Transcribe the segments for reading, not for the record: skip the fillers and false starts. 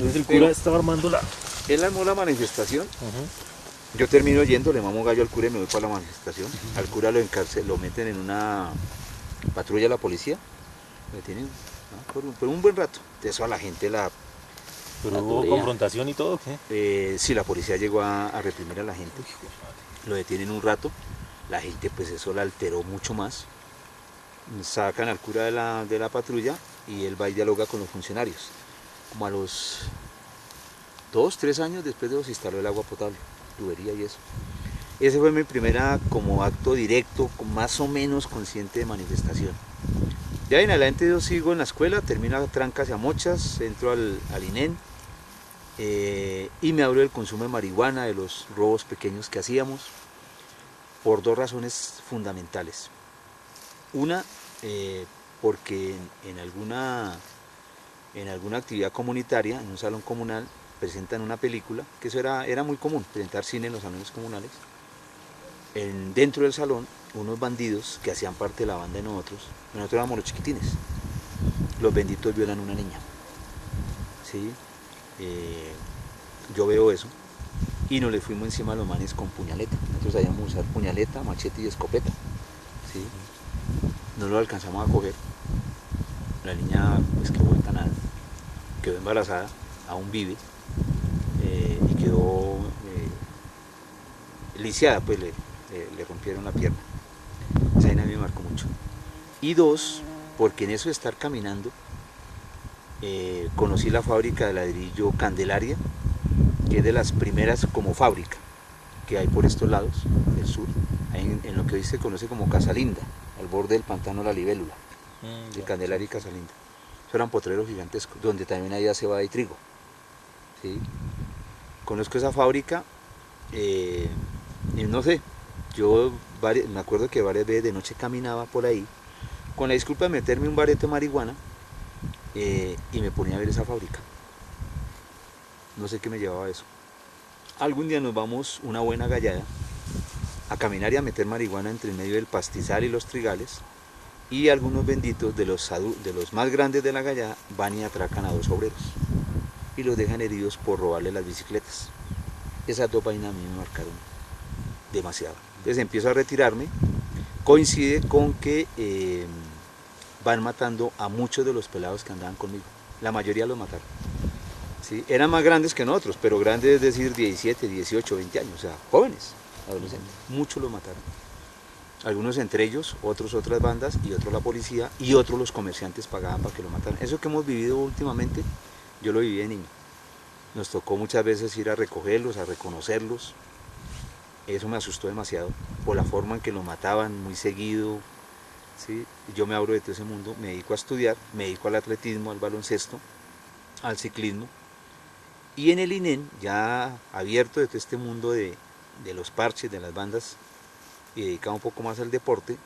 Entonces el cura estaba armando la... Él armó la manifestación. Yo termino yendo, le mamo gallo al cura y me voy para la manifestación. Al cura lo meten en una patrulla de la policía. Me tienen, ¿no? por un buen rato. De eso a la gente ¿Pero hubo confrontación y todo? ¿Qué? Sí, la policía llegó a reprimir a la gente. Lo detienen un rato. La gente, pues eso la alteró mucho más. Sacan al cura de la patrulla y él va y dialoga con los funcionarios. Como a los 2, 3 años después de los instaló el agua potable, tubería y eso. Ese fue mi primera como acto directo, más o menos consciente de manifestación. Ya en adelante yo sigo en la escuela, termino a trancas y a mochas, entro al INEN y me hablo del consumo de marihuana, de los robos pequeños que hacíamos, por 2 razones fundamentales. Una, porque en alguna actividad comunitaria, en un salón comunal, presentan una película, que eso era muy común, presentar cine en los salones comunales. Dentro del salón, unos bandidos que hacían parte de la banda de nosotros éramos los chiquitines, los benditos violan a una niña. ¿Sí? Yo veo eso y nos le fuimos encima a los manes con puñaleta. Nosotros sabíamos usar puñaleta, machete y escopeta. ¿Sí? No lo alcanzamos a coger. La niña pues quedó vuelta a nada, quedó embarazada, aún vive, y quedó lisiada, pues le rompieron la pierna. Esa vaina me marcó mucho. Y 2, porque en eso de estar caminando, conocí la fábrica de ladrillo Candelaria, que es de las primeras como fábrica que hay por estos lados del sur, en lo que hoy se conoce como Casalinda, al borde del pantano La Libélula, de Candelaria y Casalinda. Eso eran potreros gigantescos, donde también había cebada y trigo. ¿Sí? Conozco esa fábrica, y no sé, yo me acuerdo que varias veces de noche caminaba por ahí, con la disculpa de meterme un barete de marihuana, y me ponía a ver esa fábrica. No sé qué me llevaba a eso. Algún día nos vamos una buena gallada a caminar y a meter marihuana entre el medio del pastizal y los trigales, y algunos benditos de los más grandes de la gallada van y atracan a 2 obreros y los dejan heridos por robarle las bicicletas. Esas 2 vainas a mí me marcaron demasiado. Entonces empiezo a retirarme, coincide con que van matando a muchos de los pelados que andaban conmigo. La mayoría los mataron. ¿Sí? Eran más grandes que nosotros, pero grandes es decir 17, 18, 20 años, o sea, jóvenes, adolescentes. Muchos los mataron. Algunos entre ellos, otros otras bandas, y otros la policía, y otros los comerciantes pagaban para que lo mataran. Eso que hemos vivido últimamente, yo lo viví de niño. Nos tocó muchas veces ir a recogerlos, a reconocerlos. Eso me asustó demasiado, por la forma en que lo mataban muy seguido. ¿Sí? Yo me abro de todo ese mundo, me dedico a estudiar, me dedico al atletismo, al baloncesto, al ciclismo. Y en el INEN, ya abierto de todo este mundo de los parches, de las bandas, y dedicado un poco más al deporte,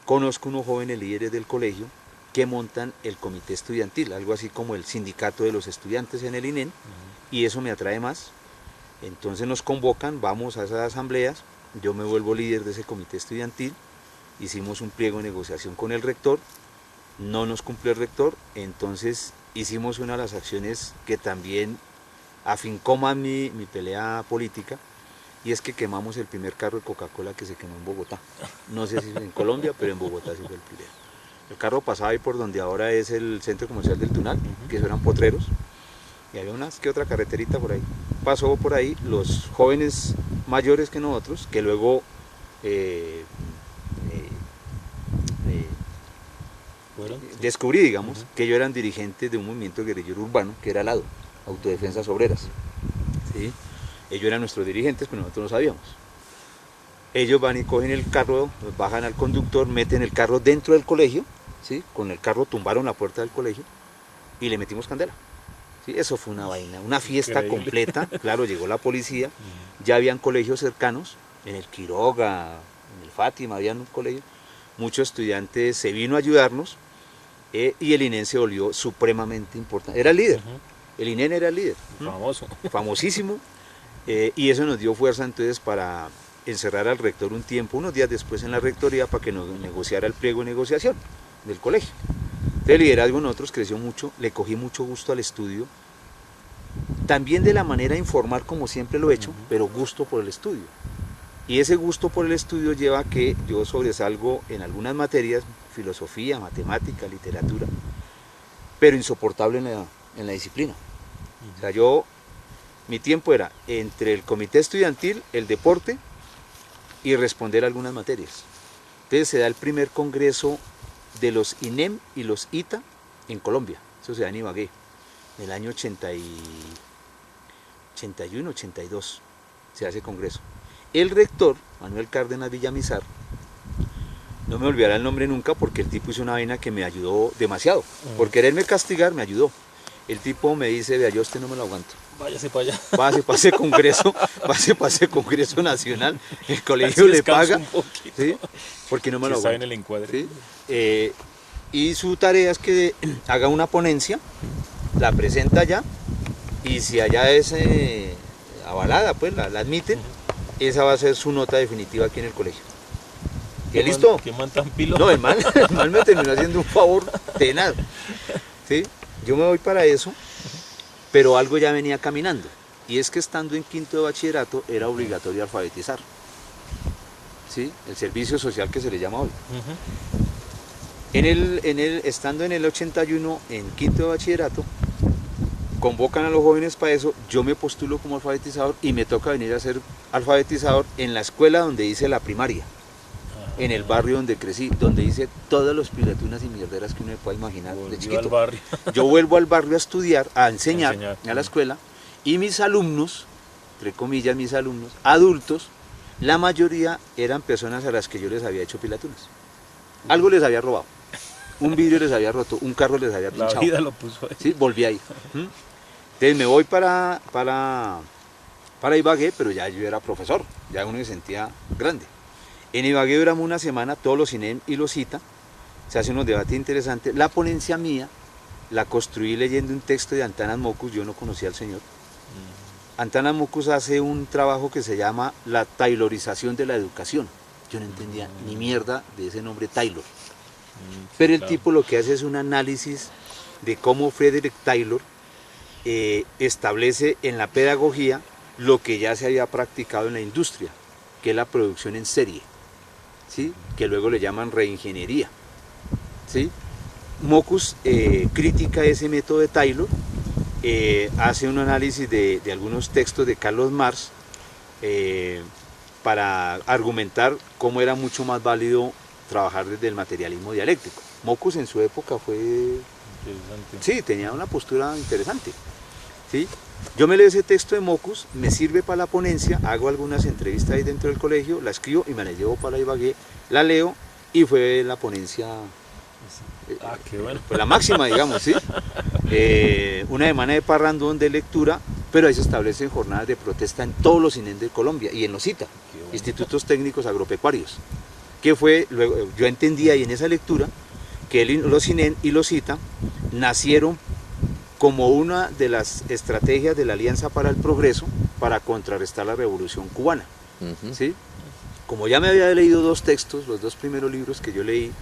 conozco unos jóvenes líderes del colegio que montan el comité estudiantil, algo así como el sindicato de los estudiantes en el INEN, y eso me atrae más. Entonces nos convocan, vamos a esas asambleas, yo me vuelvo líder de ese comité estudiantil, hicimos un pliego de negociación con el rector, no nos cumplió el rector, entonces hicimos una de las acciones que también afincó más mi pelea política, y es que quemamos el primer carro de Coca-Cola que se quemó en Bogotá. No sé si en Colombia, pero en Bogotá sí fue el primero. El carro pasaba ahí por donde ahora es el centro comercial del Tunal, que eso eran potreros, y había una que otra carreterita por ahí. Pasó por ahí los jóvenes mayores que nosotros, que luego descubrí, digamos, que ellos eran dirigentes de un movimiento guerrillero urbano, que era ALADO, Autodefensas Obreras. ¿Sí? Ellos eran nuestros dirigentes, pero nosotros no sabíamos. Ellos van y cogen el carro, bajan al conductor, meten el carro dentro del colegio, ¿sí? Con el carro tumbaron la puerta del colegio y le metimos candela. ¿Sí? Eso fue una vaina, una fiesta completa. Claro, llegó la policía, ya habían colegios cercanos, en el Quiroga, en el Fátima, había un colegio. Muchos estudiantes se vino a ayudarnos, y el INEN se volvió supremamente importante. Era el líder, el INEN era el líder. Famoso. Famosísimo. Y eso nos dio fuerza entonces para encerrar al rector un tiempo, unos días después en la rectoría, para que nos negociara el pliego de negociación del colegio. Entonces El liderazgo en nosotros creció mucho, le cogí mucho gusto al estudio, también de la manera de informar como siempre lo he hecho, pero gusto por el estudio. Y ese gusto por el estudio lleva a que yo sobresalgo en algunas materias, filosofía, matemática, literatura, pero insoportable en la disciplina. O sea, mi tiempo era entre el comité estudiantil, el deporte y responder algunas materias. Entonces se da el primer congreso de los INEM y los ITA en Colombia. Eso se da en Ibagué, en el año 81, 82 se hace congreso. El rector, Manuel Cárdenas Villamizar, no me olvidará el nombre nunca porque el tipo hizo una vaina que me ayudó demasiado. Por quererme castigar me ayudó. El tipo me dice, vea, yo a usted no me lo aguanto. Váyase para allá. Váyase para ese congreso nacional, el colegio le paga, ¿sí? Porque no me lo aguanto. En el encuadre. ¿Sí? Y su tarea es que haga una ponencia, la presenta allá, y si allá es avalada, pues la admiten, esa va a ser su nota definitiva aquí en el colegio. ¿Y listo? ¿Qué man tan pilo? No, el man me terminó haciendo un favor tenaz. ¿Sí? Yo me voy para eso, pero algo ya venía caminando. Y es que estando en quinto de bachillerato era obligatorio alfabetizar. ¿Sí? El servicio social que se le llama hoy. Estando en el 81, en quinto de bachillerato, convocan a los jóvenes para eso, yo me postulo como alfabetizador y me toca venir a ser alfabetizador en la escuela donde hice la primaria, en el barrio donde crecí, donde hice todas las pilatunas y mierderas que uno me pueda imaginar de chiquito. Yo vuelvo al barrio a estudiar, a enseñar a la escuela, y mis alumnos, entre comillas mis alumnos, adultos, la mayoría eran personas a las que yo les había hecho pilatunas. Algo les había robado, un vidrio les había roto, un carro les había pinchado. La vida lo puso ahí. Sí, volví ahí. Entonces me voy para Ibagué, pero ya yo era profesor, ya uno se sentía grande. En Ibagué duramos una semana, todos los INEM y los CITA, se hacen unos debates interesantes. La ponencia mía la construí leyendo un texto de Antanas Mockus, yo no conocía al señor. Antanas Mockus hace un trabajo que se llama la taylorización de la educación. Yo no entendía ni mierda de ese nombre Taylor. Pero el tipo lo que hace es un análisis de cómo Frederick Taylor establece en la pedagogía lo que ya se había practicado en la industria, que es la producción en serie, ¿sí? Que luego le llaman reingeniería. ¿Sí? Mockus critica ese método de Taylor, hace un análisis de algunos textos de Carlos Marx para argumentar cómo era mucho más válido trabajar desde el materialismo dialéctico. Mockus en su época fue... Sí, tenía una postura interesante. ¿Sí? Yo me leo ese texto de Mockus, me sirve para la ponencia, hago algunas entrevistas ahí dentro del colegio, la escribo y me la llevo para Ibagué, la leo y fue la ponencia... qué bueno. Fue la máxima, digamos, ¿sí? Una semana de parrandón de lectura, pero ahí se establecen jornadas de protesta en todos los INEM de Colombia y en los CITA, bueno. Institutos Técnicos Agropecuarios, que fue, luego, yo entendí ahí en esa lectura que los INEM y los CITA nacieron como una de las estrategias de la Alianza para el Progreso para contrarrestar la Revolución Cubana. ¿Sí? Como ya me había leído dos textos, los dos primeros libros que yo leí,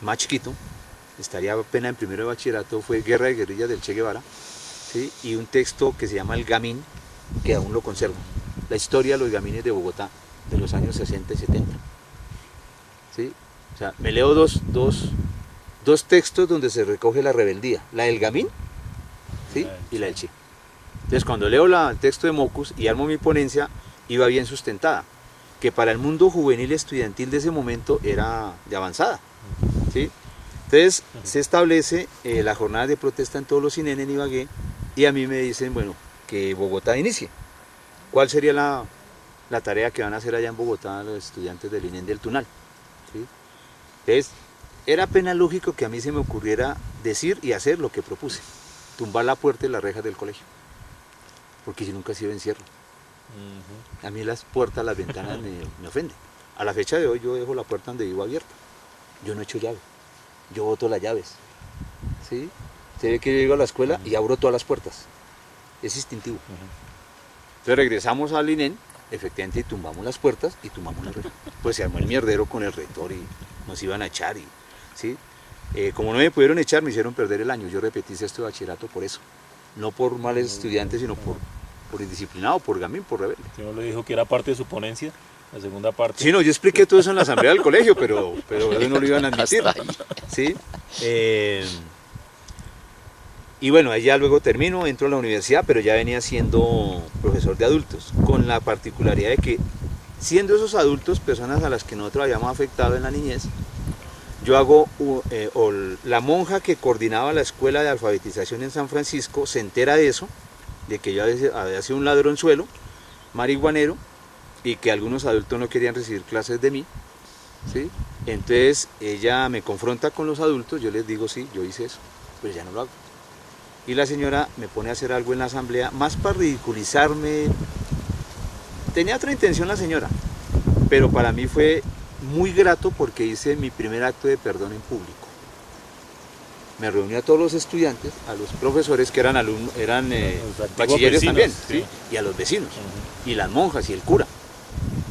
más chiquito, estaría apenas en primero de bachillerato, fue Guerra de Guerrillas del Che Guevara, ¿sí? Y un texto que se llama El Gamín, que aún lo conservo, la historia de los gamines de Bogotá, de los años 60 y 70. ¿Sí? O sea, me leo dos textos donde se recoge la rebeldía, la del Gamín, ¿sí? Y la del Che. Entonces cuando leo el texto de Mockus y armo mi ponencia, iba bien sustentada, que para el mundo juvenil estudiantil de ese momento era de avanzada. ¿Sí? Entonces se establece la jornada de protesta en todos los INEM en Ibagué y a mí me dicen, bueno, que Bogotá inicie. ¿Cuál sería la tarea que van a hacer allá en Bogotá los estudiantes del INEM del Tunal? ¿Sí? Entonces era apenas lógico que a mí se me ocurriera decir y hacer lo que propuse, tumbar la puerta y las rejas del colegio, porque yo nunca he sido encierro. A mí las puertas, las ventanas me ofenden. A la fecha de hoy yo dejo la puerta donde vivo abierta. Yo no echo llave. Yo boto las llaves. ¿Sí? Se ve que yo llego a la escuela y abro todas las puertas. Es instintivo. Entonces regresamos al INEM, efectivamente, y tumbamos las puertas y tumbamos la reja. Pues se armó el mierdero con el rector y nos iban a echar. ¿Sí? Como no me pudieron echar, me hicieron perder el año. Yo repetí sexto de bachillerato por eso. No por males estudiantes, sino por indisciplinado, por gamín, por rebelde. ¿Usted no le dijo que era parte de su ponencia? La segunda parte. Sí, no, yo expliqué todo eso en la asamblea del colegio, pero eso no lo iban a admitir. ¿Sí? Y bueno, ahí ya luego termino, entro a la universidad, pero ya venía siendo profesor de adultos, con la particularidad de que, siendo esos adultos personas a las que nosotros habíamos afectado en la niñez, yo hago, la monja que coordinaba la escuela de alfabetización en San Francisco se entera de eso, de que yo había sido un ladronzuelo, marihuanero, y que algunos adultos no querían recibir clases de mí, ¿sí? Entonces ella me confronta con los adultos, yo les digo sí, yo hice eso, pero ya no lo hago. Y la señora me pone a hacer algo en la asamblea, más para ridiculizarme. Tenía otra intención la señora, pero para mí fue muy grato porque hice mi primer acto de perdón en público. Me reuní a todos los estudiantes, a los profesores que eran bachilleres vecinos, también, ¿sí? Y a los vecinos, y las monjas y el cura.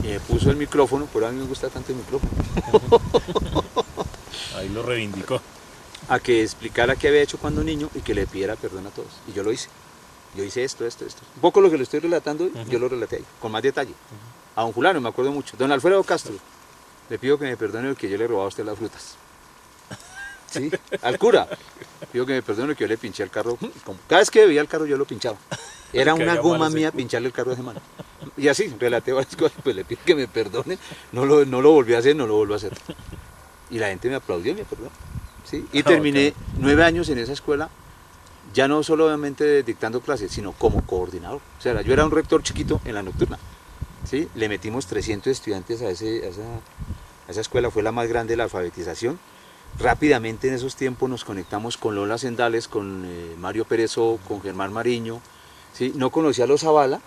Y me puso el micrófono, pero a mí me gusta tanto el micrófono. Ahí lo reivindicó. A que explicara qué había hecho cuando niño y que le pidiera perdón a todos. Y yo lo hice. Yo hice esto. Un poco lo que le estoy relatando, yo lo relaté ahí, con más detalle. A don Julano, me acuerdo mucho. Don Alfredo Castro, le pido que me perdone porque yo le robaba a usted las frutas. ¿Sí? Al cura, pido que me perdone que yo le pinché el carro. Cada vez que veía el carro yo lo pinchaba. Era una goma mía pincharle el carro de semana. Y así, relaté varias cosas, pues le pido que me perdone. No lo volví a hacer, no lo vuelvo a hacer. Y la gente me aplaudió y me perdonó. ¿Sí? Y terminé 9 años en esa escuela, ya no solamente dictando clases, sino como coordinador. O sea, yo era un rector chiquito en la nocturna. ¿Sí? Le metimos 300 estudiantes a esa escuela, fue la más grande de la alfabetización. Rápidamente en esos tiempos nos conectamos con Lola Sendales, con Mario Perezo, con Germán Mariño. ¿Sí? No conocía a los Zavala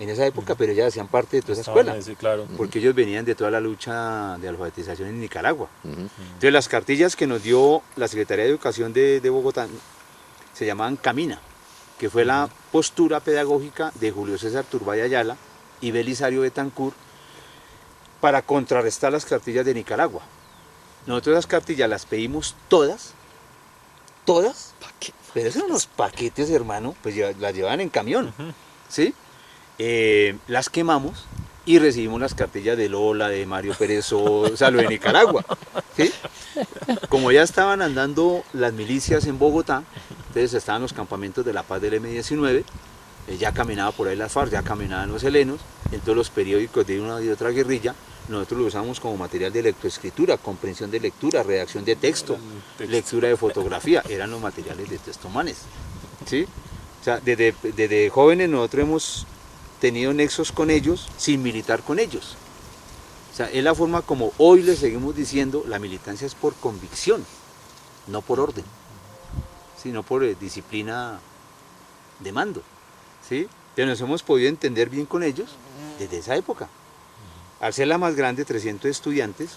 en esa época, pero ya hacían parte de toda esa escuela, claro. Porque ellos venían de toda la lucha de alfabetización en Nicaragua. Entonces las cartillas que nos dio la Secretaría de Educación de Bogotá se llamaban Camina, que fue la postura pedagógica de Julio César Turbay Ayala y Belisario Betancourt para contrarrestar las cartillas de Nicaragua. Nosotros las cartillas las pedimos todas, pero esos eran unos paquetes, hermano, pues las llevaban en camión, ¿sí? Las quemamos y recibimos las cartillas de Lola, de Mario Perezo, o sea, lo de Nicaragua, ¿sí? Como ya estaban andando las milicias en Bogotá, entonces estaban los campamentos de la paz del M-19, ya caminaba por ahí las FARC, ya caminaban los helenos, en todos los periódicos de una y otra guerrilla, nosotros lo usamos como material de lectoescritura, comprensión de lectura, redacción de texto, lectura de fotografía, eran los materiales de textomanes, ¿sí? O sea, desde jóvenes nosotros hemos tenido nexos con ellos sin militar con ellos. O sea, es la forma como hoy les seguimos diciendo, la militancia es por convicción, no por orden, sino por disciplina de mando, ¿sí? Que nos hemos podido entender bien con ellos desde esa época. Al ser la más grande, 300 estudiantes,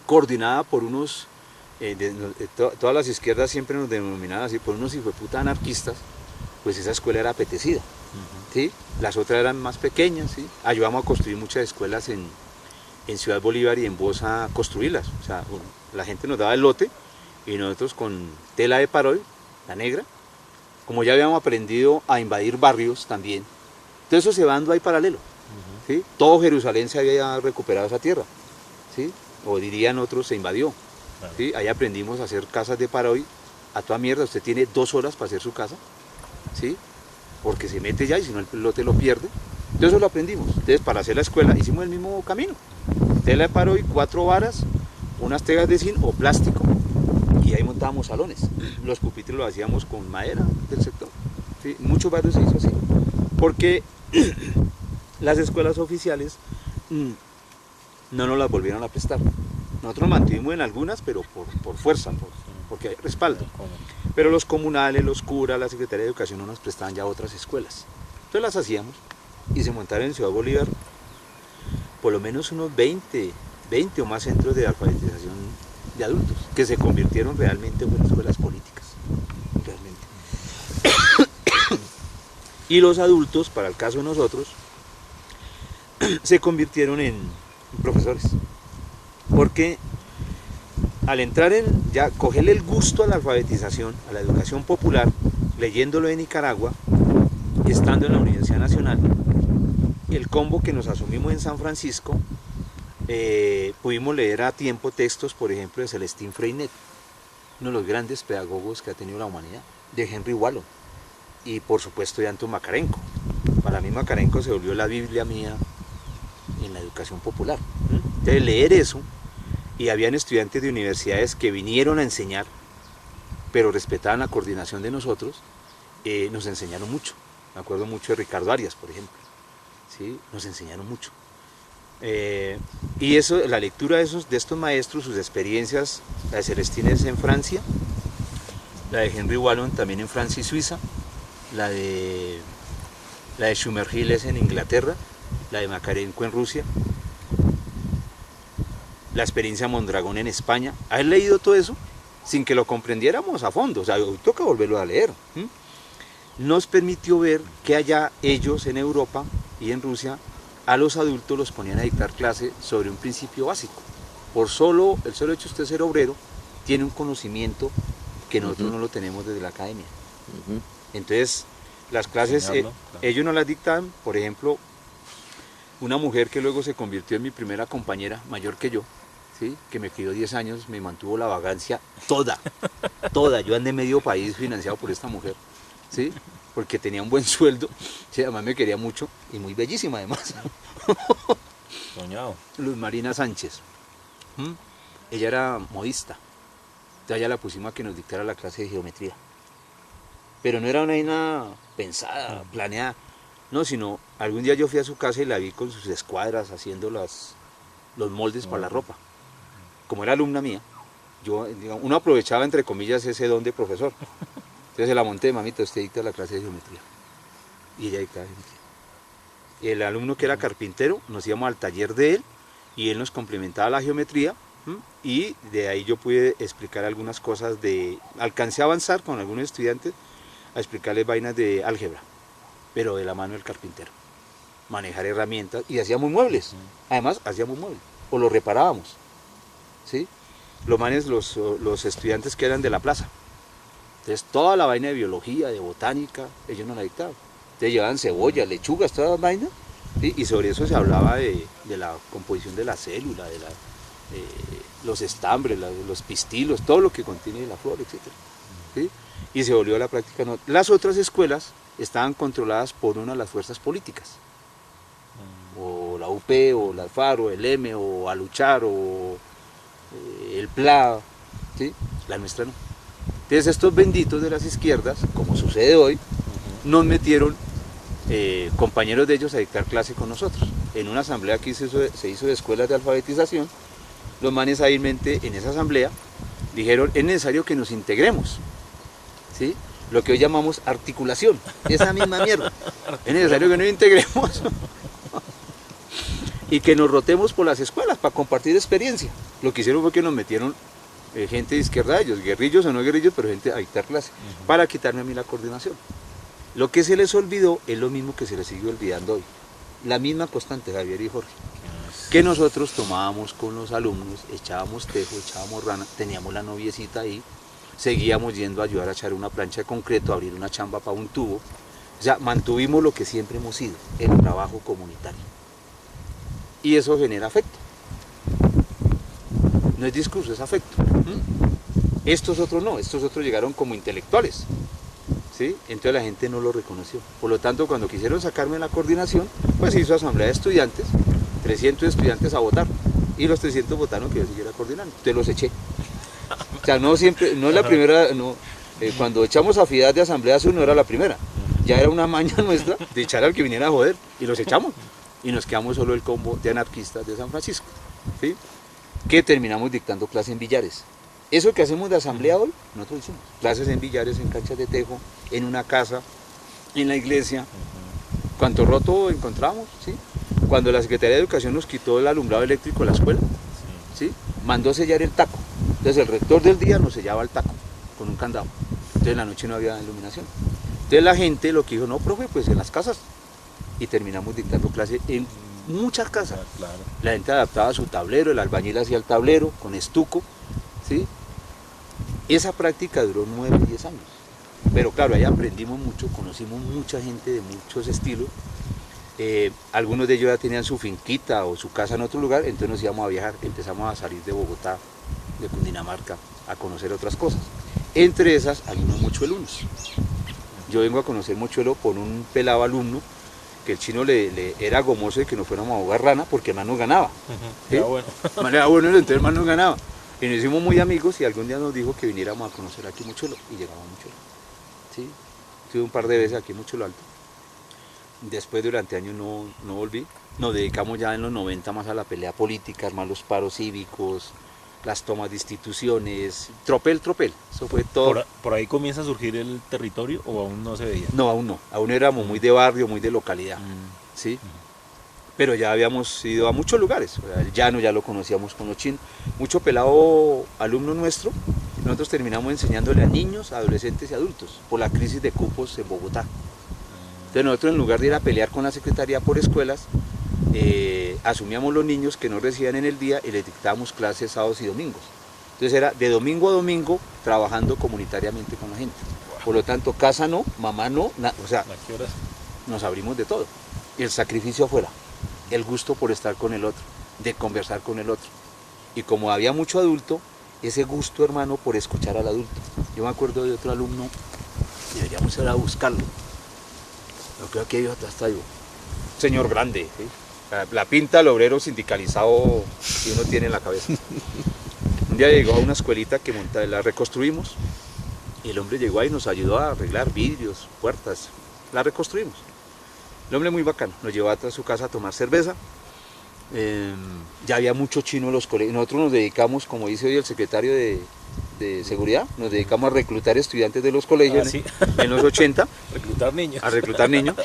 coordinada por unos, todas las izquierdas siempre nos denominaban así, por unos hijueputa anarquistas, pues esa escuela era apetecida, ¿sí? Las otras eran más pequeñas, ¿sí? Ayudamos a construir muchas escuelas en Ciudad Bolívar y en Bosa a construirlas. O sea, la gente nos daba el lote y nosotros con tela de parol, la negra, como ya habíamos aprendido a invadir barrios también, todo eso se va dando ahí paralelo. ¿Sí? Todo Jerusalén se había recuperado esa tierra, ¿sí? O dirían otros, se invadió. Claro. ¿Sí? Ahí aprendimos a hacer casas de parol a toda mierda. Usted tiene 2 horas para hacer su casa, ¿sí? Porque se mete ya y si no el lote lo pierde. Entonces eso lo aprendimos. Entonces para hacer la escuela hicimos el mismo camino. Tela de parol, 4 varas, unas tegas de zinc o plástico y ahí montábamos salones. Los pupitres los hacíamos con madera del sector, ¿sí? Muchos barrios se hizo así. Porque las escuelas oficiales no nos las volvieron a prestar. Nosotros mantuvimos en algunas, pero por fuerza, porque hay respaldo. Pero los comunales, los curas, la Secretaría de Educación no nos prestaban ya otras escuelas. Entonces las hacíamos y se montaron en Ciudad Bolívar por lo menos unos 20 o más centros de alfabetización de adultos, que se convirtieron realmente en escuelas políticas. Realmente. Y los adultos, para el caso de nosotros, se convirtieron en profesores, porque al entrar ya cogerle el gusto a la alfabetización, a la educación popular, leyéndolo en Nicaragua, estando en la Universidad Nacional, el combo que nos asumimos en San Francisco, pudimos leer a tiempo textos, por ejemplo, de Celestín Freinet, uno de los grandes pedagogos que ha tenido la humanidad, de Henry Wallon, y por supuesto de Anton Makarenko. Para mí Makarenko se volvió la Biblia mía en la educación popular. Entonces leer eso, y habían estudiantes de universidades que vinieron a enseñar, pero respetaban la coordinación de nosotros, nos enseñaron mucho. Me acuerdo mucho de Ricardo Arias, por ejemplo, ¿sí? Nos enseñaron mucho. Y eso, la lectura de estos maestros, sus experiencias, la de Celestín es en Francia, la de Henry Wallon también en Francia y Suiza, la de Schumergil es en Inglaterra, la de Makarenko en Rusia, la experiencia Mondragón en España. Haber leído todo eso sin que lo comprendiéramos a fondo, o sea, hoy toca volverlo a leer. Nos permitió ver que allá ellos en Europa y en Rusia a los adultos los ponían a dictar clase sobre un principio básico. Por el solo hecho de usted ser obrero, tiene un conocimiento que nosotros no lo tenemos desde la academia. Entonces, las clases, ellos nos las dictaban. Por ejemplo, una mujer que luego se convirtió en mi primera compañera, mayor que yo, ¿sí? Que me crió 10 años, me mantuvo la vagancia toda. Yo andé medio país financiado por esta mujer, ¿sí? Porque tenía un buen sueldo, ¿sí? Además me quería mucho y muy bellísima además. Soñado. Luz Marina Sánchez. Ella era modista, entonces ya la pusimos a que nos dictara la clase de geometría. Pero no era una vaina pensada, planeada, no, sino algún día yo fui a su casa y la vi con sus escuadras haciendo los moldes para la ropa. Como era alumna mía, uno aprovechaba entre comillas ese don de profesor. Entonces se la monté, mamita, usted dicta la clase de geometría. Y ella dictaba geometría. Y el alumno que era carpintero, nos íbamos al taller de él y él nos complementaba la geometría, y de ahí yo pude explicar algunas cosas alcancé a avanzar con algunos estudiantes a explicarles vainas de álgebra, pero de la mano del carpintero. Manejar herramientas y hacíamos muebles. Además, hacíamos muebles o los reparábamos, ¿sí? Los manes, los estudiantes que eran de la plaza. Entonces, toda la vaina de biología, de botánica, ellos nos la dictaban. Entonces, llevaban cebollas, lechugas, todas las vainas, ¿sí? Y sobre eso se hablaba de la composición de la célula, de los estambres, los pistilos, todo lo que contiene la flor, etc. ¿Sí? Y se volvió a la práctica. Las otras escuelas estaban controladas por una de las fuerzas políticas, o la UP, o la FARC, o el M, o Aluchar, o el PLA, ¿sí? La nuestra no. Entonces estos benditos de las izquierdas, como sucede hoy, nos metieron compañeros de ellos a dictar clase con nosotros. En una asamblea que se hizo de escuelas de alfabetización, los manes hábilmente en esa asamblea dijeron, es necesario que nos integremos, ¿sí? Lo que hoy llamamos articulación, esa misma mierda. Es necesario que nos integremos y que nos rotemos por las escuelas para compartir experiencia. Lo que hicieron fue que nos metieron gente de izquierda, ellos, guerrillos o no guerrillos, pero gente a dictar clase, para quitarme a mí la coordinación. Lo que se les olvidó es lo mismo que se les sigue olvidando hoy. La misma constante, Javier y Jorge, que nosotros tomábamos con los alumnos, echábamos tejo, echábamos rana, teníamos la noviecita ahí, seguíamos yendo a ayudar a echar una plancha de concreto, a abrir una chamba para un tubo. O sea, mantuvimos lo que siempre hemos sido, el trabajo comunitario. Y eso genera afecto. No es discurso, es afecto. Estos otros no, estos otros llegaron como intelectuales, ¿sí? Entonces la gente no lo reconoció. Por lo tanto, cuando quisieron sacarme la coordinación, pues se hizo asamblea de estudiantes, 300 estudiantes a votar, y los 300 votaron que yo siguiera coordinando. Entonces los eché. O sea, no siempre, no es la primera, no, cuando echamos a FIDAD de Asamblea Azul no era la primera, ya era una maña nuestra de echar al que viniera a joder, y los echamos, y nos quedamos solo el combo de anarquistas de San Francisco, ¿sí? Que terminamos dictando clases en billares. Eso que hacemos de asamblea hoy, nosotros hicimos clases en billares, en canchas de tejo, en una casa, en la iglesia. Cuanto roto encontramos, ¿sí? Cuando la Secretaría de Educación nos quitó el alumbrado eléctrico de la escuela, ¿sí? Mandó sellar el taco. Entonces el rector del día nos sellaba el taco con un candado. Entonces en la noche no había iluminación. Entonces la gente lo que dijo, no, profe, pues en las casas. Y terminamos dictando clases en muchas casas. Claro. La gente adaptaba su tablero, el albañil hacía el tablero con estuco, ¿sí? ¿sí? Esa práctica duró 9, 10 años. Pero claro, ahí aprendimos mucho, conocimos mucha gente de muchos estilos. Algunos de ellos ya tenían su finquita o su casa en otro lugar, entonces nos íbamos a viajar, empezamos a salir de Bogotá, de Cundinamarca, a conocer otras cosas. Entre esas hay unos mochuelunos. Yo vengo a conocer Mochuelo por un pelado alumno que el chino le era gomoso de que nos fuéramos a jugar rana porque el man nos ganaba. ¿Sí? Era bueno. Era bueno, entonces el man nos ganaba. Y nos hicimos muy amigos y algún día nos dijo que viniéramos a conocer aquí Mochuelo y llegamos a Mochuelo. ¿Sí? Estuve un par de veces aquí en Mochuelo Alto. Después durante años no volví. Nos dedicamos ya en los 90 más a la pelea política, armar los paros cívicos, las tomas de instituciones, tropel. Eso fue todo. ¿Por ahí comienza a surgir el territorio o aún no se veía? No, aún no. Aún éramos muy de barrio, muy de localidad. ¿Sí? Pero ya habíamos ido a muchos lugares. O sea, el llano ya lo conocíamos con los chinos. Mucho pelado alumno nuestro. Nosotros terminamos enseñándole a niños, adolescentes y adultos por la crisis de cupos en Bogotá. Entonces nosotros, en lugar de ir a pelear con la Secretaría por escuelas, asumíamos los niños que no recibían en el día y les dictábamos clases sábados y domingos. Entonces era de domingo a domingo trabajando comunitariamente con la gente. Por lo tanto, casa no, mamá no, o sea, ¿A qué horas? nos abrimos de todo. Y el sacrificio afuera, el gusto por estar con el otro, de conversar con el otro. Y como había mucho adulto, ese gusto, hermano, por escuchar al adulto. Yo me acuerdo de otro alumno, deberíamos ir a buscarlo. Yo creo que ellos hasta yo. Señor grande, ¿sí? La pinta del obrero sindicalizado que uno tiene en la cabeza. Un día llegó a una escuelita que la reconstruimos y el hombre llegó ahí y nos ayudó a arreglar vidrios, puertas, la reconstruimos. El hombre muy bacano, nos llevó a su casa a tomar cerveza. Ya había mucho chino en los colegios. Nosotros nos dedicamos, como dice hoy el secretario de seguridad, nos dedicamos a reclutar estudiantes de los colegios ¿sí? en los 80. Reclutar niños. A reclutar niños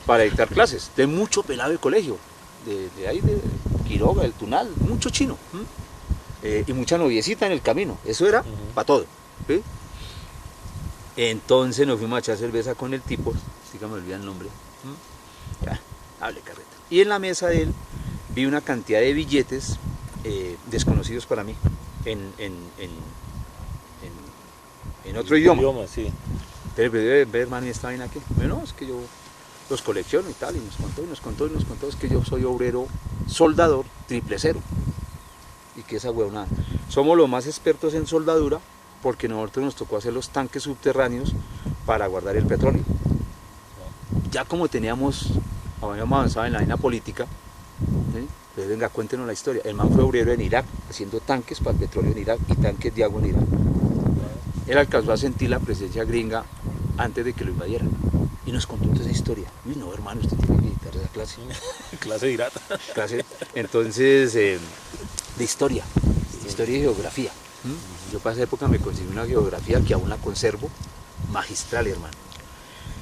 para dictar clases. De mucho pelado de colegio. De ahí, de Quiroga, el Tunal, mucho chino. Y mucha noviecita en el camino. Eso era para todo. ¿Sí? Entonces nos fuimos a echar cerveza con el tipo, sí que me olvidé el nombre. Ya, hable carreta. Y en la mesa de él vi una cantidad de billetes desconocidos para mí en otro idioma. Sí. Entonces, ve, hermano, ¿y esta vaina qué? Bueno, es que yo los colecciono y tal, y nos contó, es que yo soy obrero soldador 000. Y que esa huevonada. Somos los más expertos en soldadura porque nosotros nos tocó hacer los tanques subterráneos para guardar el petróleo. Ya como habíamos avanzado en la vaina política, ¿sí? Pues venga, cuéntenos la historia. El man fue obrero en Irak, haciendo tanques para el petróleo en Irak y tanques de agua en Irak. Él alcanzó a sentir la presencia gringa antes de que lo invadieran. Y nos contó toda esa historia. Uy, no, hermano, usted tiene que editar esa clase. Clase de irata. Clase, entonces, de historia y geografía. Yo para esa época me conseguí una geografía que aún la conservo, magistral, hermano.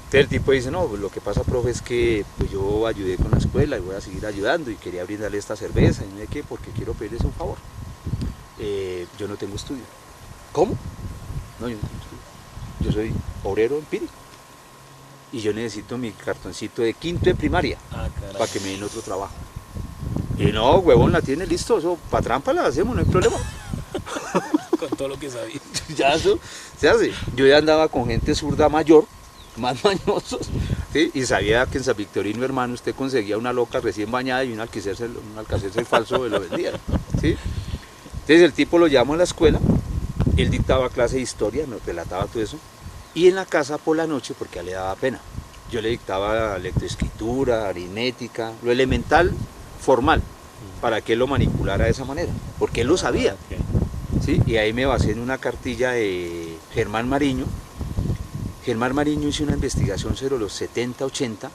Entonces el tipo dice, no, pues lo que pasa, profe, es que pues yo ayudé con la escuela y voy a seguir ayudando y quería brindarle esta cerveza, y no sé qué, porque quiero pedirles un favor. Yo no tengo estudio. ¿Cómo? No, yo no tengo estudio. Yo soy obrero empírico. Y yo necesito mi cartoncito de 5º de primaria para que me den otro trabajo. Y no, huevón, la tiene listo, eso, para trampa la hacemos, no hay problema. Con todo lo que sabía. Ya eso se hace. Yo ya andaba con gente zurda mayor, más mañosos, ¿sí? Y sabía que en San Victorino, hermano, usted conseguía una loca recién bañada y un alcacercer falso, lo vendía, ¿sí? Entonces el tipo lo llamó a la escuela, él dictaba clase de historia, me relataba todo eso, y en la casa por la noche, porque a él le daba pena, yo le dictaba lectoescritura, aritmética, lo elemental, formal, para que él lo manipulara de esa manera, porque él lo sabía. ¿Sí? Y ahí me basé en una cartilla de Germán Mariño. Germán Mariño hizo una investigación sobre los 70, 80,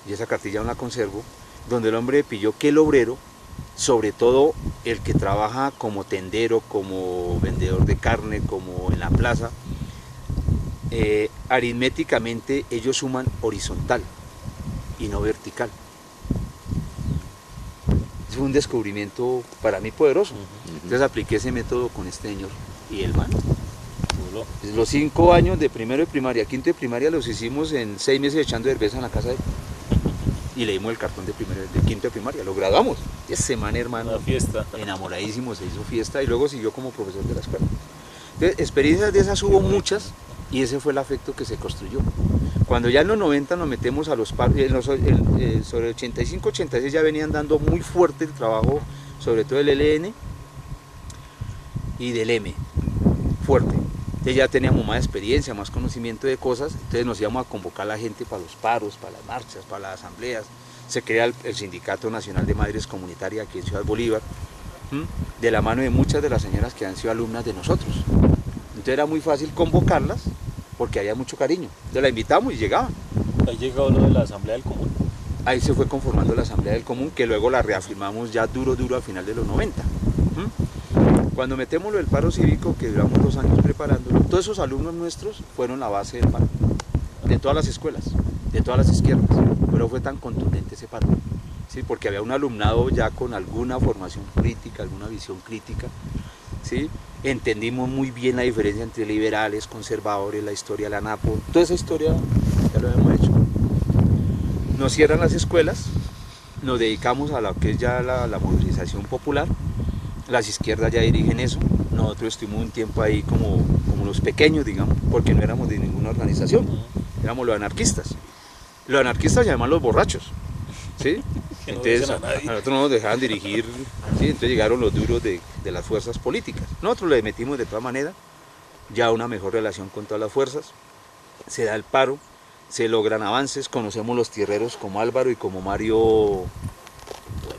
y esa cartilla aún la conservo, donde el hombre pilló que el obrero, sobre todo el que trabaja como tendero, como vendedor de carne, como en la plaza, aritméticamente ellos suman horizontal y no vertical. Es un descubrimiento para mí poderoso. Entonces apliqué ese método con este señor y el man. Los 5 años de primero de primaria, 5º de primaria los hicimos en 6 meses echando cerveza en la casa de él. y le dimos el cartón de quinto de primaria, lo graduamos. Ese man, hermano, una fiesta, enamoradísimo, se hizo fiesta y luego siguió como profesor de la escuela. Entonces, experiencias de esas hubo muchas y ese fue el afecto que se construyó. Cuando ya en los 90 nos metemos a los paros, sobre el 85, 86 ya venían dando muy fuerte el trabajo, sobre todo del LN y del M, fuerte. Entonces ya teníamos más experiencia, más conocimiento de cosas, entonces nos íbamos a convocar a la gente para los paros, para las marchas, para las asambleas. Se crea el Sindicato Nacional de Madres Comunitarias aquí en Ciudad Bolívar, de la mano de muchas de las señoras que han sido alumnas de nosotros. Entonces era muy fácil convocarlas porque había mucho cariño. Entonces la invitamos y llegaban. Ahí llegó lo de la Asamblea del Común. Ahí se fue conformando la Asamblea del Común, que luego la reafirmamos ya duro al final de los 90. Cuando metemos lo del paro cívico, que duramos 2 años preparándolo, todos esos alumnos nuestros fueron la base del paro, de todas las escuelas, de todas las izquierdas, pero fue tan contundente ese paro, ¿sí? Porque había un alumnado ya con alguna formación política, alguna visión crítica, ¿sí? Entendimos muy bien la diferencia entre liberales, conservadores, la historia de la NAPO, toda esa historia ya lo habíamos hecho. Nos cierran las escuelas, nos dedicamos a lo que es ya la movilización popular. Las izquierdas ya dirigen eso, nosotros estuvimos un tiempo ahí como los pequeños, digamos, porque no éramos de ninguna organización, éramos los anarquistas. Los anarquistas llaman los borrachos, ¿sí? Entonces a nosotros no nos dejaban dirigir, ¿sí? Entonces llegaron los duros de las fuerzas políticas. Nosotros le metimos de todas maneras ya una mejor relación con todas las fuerzas, se da el paro, se logran avances, conocemos los tierreros como Álvaro y como Mario.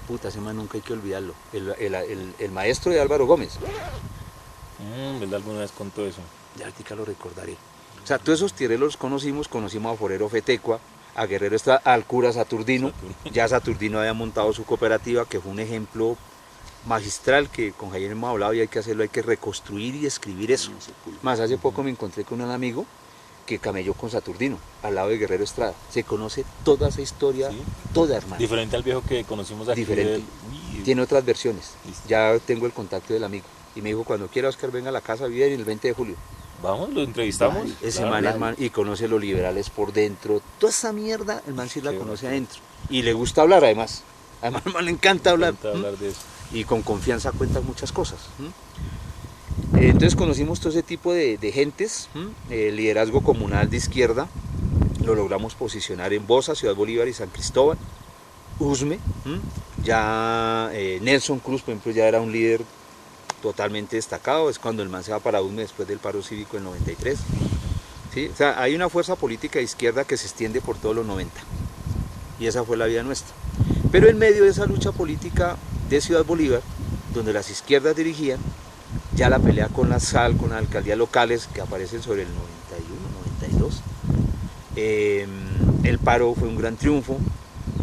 Puta, ese man nunca hay que olvidarlo, el maestro de Álvaro Gómez. ¿Verdad? Alguna vez contó eso. Ya ahorita lo recordaré. O sea, todos esos tierreros los conocimos a Forero Fetecua, a Guerrero al cura Saturnino. Ya Saturnino había montado su cooperativa, que fue un ejemplo magistral que con Javier hemos hablado y hay que hacerlo, hay que reconstruir y escribir eso. Más hace poco me encontré con un amigo que camelló con Saturnino, al lado de Guerrero Estrada. Se conoce toda esa historia, ¿sí? Toda, hermano. Diferente al viejo que conocimos aquí. Diferente. Tiene otras versiones. ¿Listo? Ya tengo el contacto del amigo. Y me dijo, cuando quiera Oscar, venga a la casa a vivir el 20 de julio. Vamos, lo entrevistamos. Ay, ese man, hermano, y conoce los liberales por dentro. Toda esa mierda, el man sí la conoce adentro. Y le gusta hablar, además. Además, al man le encanta hablar. De eso. Y con confianza cuenta muchas cosas. Entonces conocimos todo ese tipo de gentes, el liderazgo comunal de izquierda, lo logramos posicionar en Bosa, Ciudad Bolívar y San Cristóbal, Usme, ya Nelson Cruz, por ejemplo, ya era un líder totalmente destacado, es cuando el man se va para Usme después del paro cívico del 93, ¿sí? O sea, hay una fuerza política de izquierda que se extiende por todos los 90, y esa fue la vida nuestra. Pero en medio de esa lucha política de Ciudad Bolívar, donde las izquierdas dirigían, ya la pelea con la SAL, con las alcaldías locales que aparecen sobre el 91, 92, el paro fue un gran triunfo.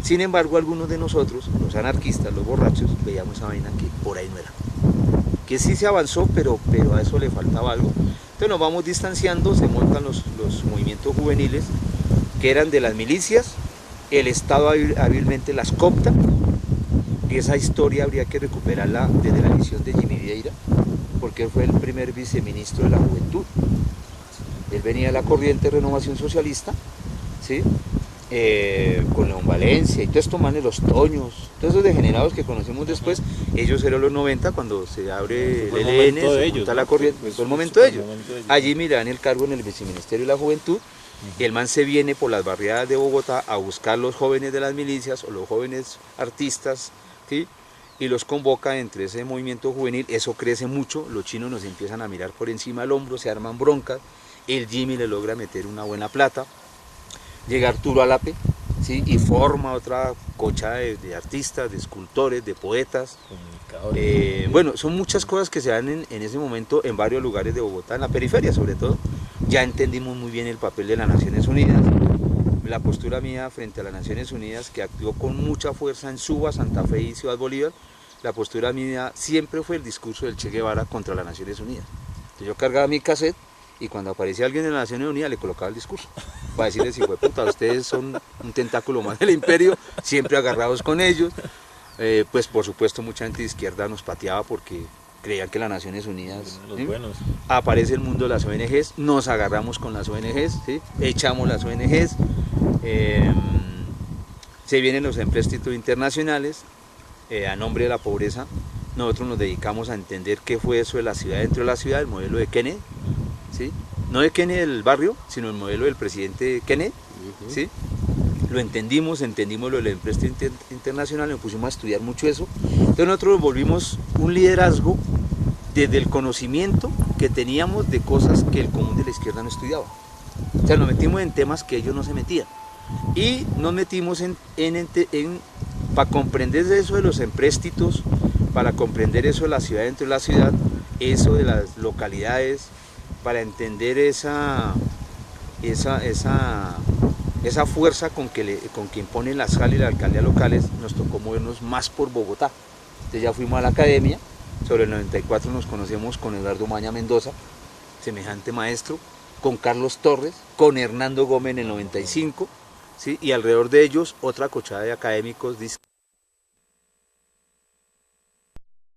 Sin embargo, algunos de nosotros, los anarquistas, los borrachos, veíamos esa vaina que por ahí no era. Que sí se avanzó, pero a eso le faltaba algo. Entonces nos vamos distanciando, se montan los movimientos juveniles que eran de las milicias, el Estado hábilmente las coopta, y esa historia habría que recuperarla desde la visión de Jimmy Vieira, porque él fue el primer viceministro de la Juventud. Él venía de la corriente de Renovación Socialista, ¿sí? Con León Valencia y todos estos manes, los Toños, todos esos degenerados que conocemos después, ellos eran los 90 cuando se abre el ELN, se junta la corriente, fue el momento de ellos. Allí me dan el cargo en el viceministerio de la Juventud, y el man se viene por las barriadas de Bogotá a buscar los jóvenes de las milicias o los jóvenes artistas, ¿sí? Y los convoca entre ese movimiento juvenil, eso crece mucho, los chinos nos empiezan a mirar por encima del hombro, se arman broncas, el Jimmy le logra meter una buena plata, llega Arturo Alape, ¿sí? Y forma otra cocha de artistas, de escultores, de poetas. Bueno, son muchas cosas que se dan en ese momento en varios lugares de Bogotá, en la periferia sobre todo. Ya entendimos muy bien el papel de las Naciones Unidas, la postura mía frente a las Naciones Unidas, que actuó con mucha fuerza en Suba, Santa Fe y Ciudad Bolívar. La postura mía siempre fue el discurso del Che Guevara contra las Naciones Unidas. Entonces yo cargaba mi cassette y cuando aparecía alguien de las Naciones Unidas le colocaba el discurso para decirles, hijo de puta, ustedes son un tentáculo más del imperio, siempre agarrados con ellos. Pues por supuesto mucha gente de izquierda nos pateaba porque creían que las Naciones Unidas, los buenos. Aparece el mundo de las ONGs, nos agarramos con las ONGs, ¿sí? Echamos las ONGs, Se vienen los empréstitos internacionales, a nombre de la pobreza. Nosotros nos dedicamos a entender qué fue eso de la ciudad dentro de la ciudad, el modelo de Kennedy, ¿sí? No de Kennedy del barrio, sino el modelo del presidente Kennedy, ¿sí? Lo entendimos lo del empréstito internacional, nos pusimos a estudiar mucho eso. Entonces nosotros nos volvimos un liderazgo desde el conocimiento que teníamos de cosas que el común de la izquierda no estudiaba. O sea, nos metimos en temas que ellos no se metían. Y nos metimos para comprender eso de los empréstitos, para comprender eso de la ciudad dentro de la ciudad, eso de las localidades, para entender esa fuerza con que imponen la sala y la alcaldía locales. Nos tocó movernos más por Bogotá. Entonces ya fuimos a la academia, sobre el 94 nos conocemos con Eduardo Maña Mendoza, semejante maestro, con Carlos Torres, con Hernando Gómez en el 95, ¿sí? Y alrededor de ellos otra cochada de académicos.